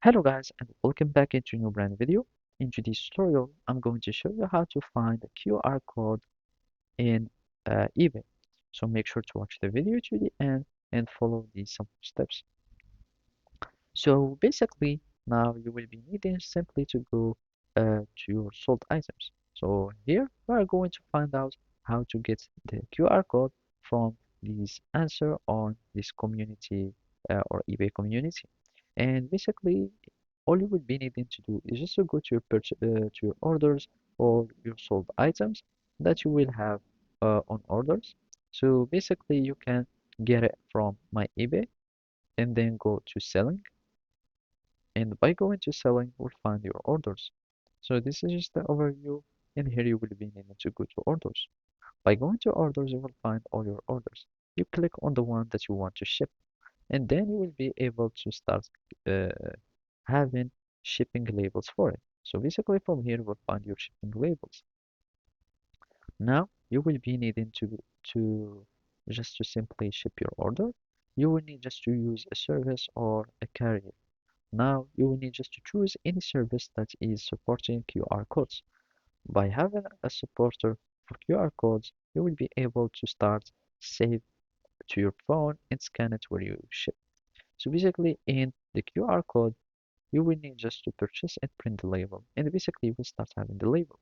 Hello guys and welcome back into a new brand video. In today's tutorial, I'm going to show you how to find a QR code in eBay. So make sure to watch the video to the end and follow these simple steps. So basically, now you will be needing simply to go to your sold items. So here we are going to find out how to get the QR code from this answer on this community or eBay community. And basically, all you will be needing to do is just to go to your to your orders or your sold items that you will have on orders. So basically, you can get it from my eBay and then go to selling. And by going to selling, we'll find your orders. So this is just the overview, and here you will be needing to go to orders. By going to orders, you will find all your orders. You click on the one that you want to ship, and then you will be able to start uh, having shipping labels for it. So basically from here you will find your shipping labels. Now you will be needing to just to simply ship your order. You will need just to use a service or a carrier. Now you will need just to choose any service that is supporting QR codes. By having a supporter for QR codes, you will be able to start save to your phone and scan it where you ship. So basically in the QR code you will need just to purchase and print the label, and basically you will start having the label.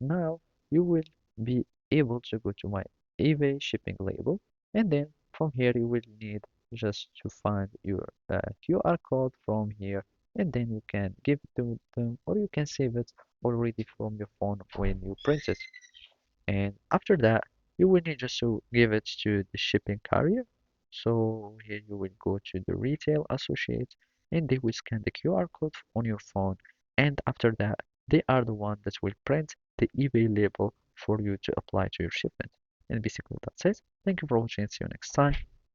Now you will be able to go to my eBay shipping label, and then from here you will need just to find your QR code from here, and then you can give it to them or you can save it already from your phone when you print it. And after that, you will need just to give it to the shipping carrier. So here you will go to the retail associate and they will scan the QR code on your phone. And after that, they are the one that will print the eBay label for you to apply to your shipment. And basically that's it. Thank you for watching. See you next time.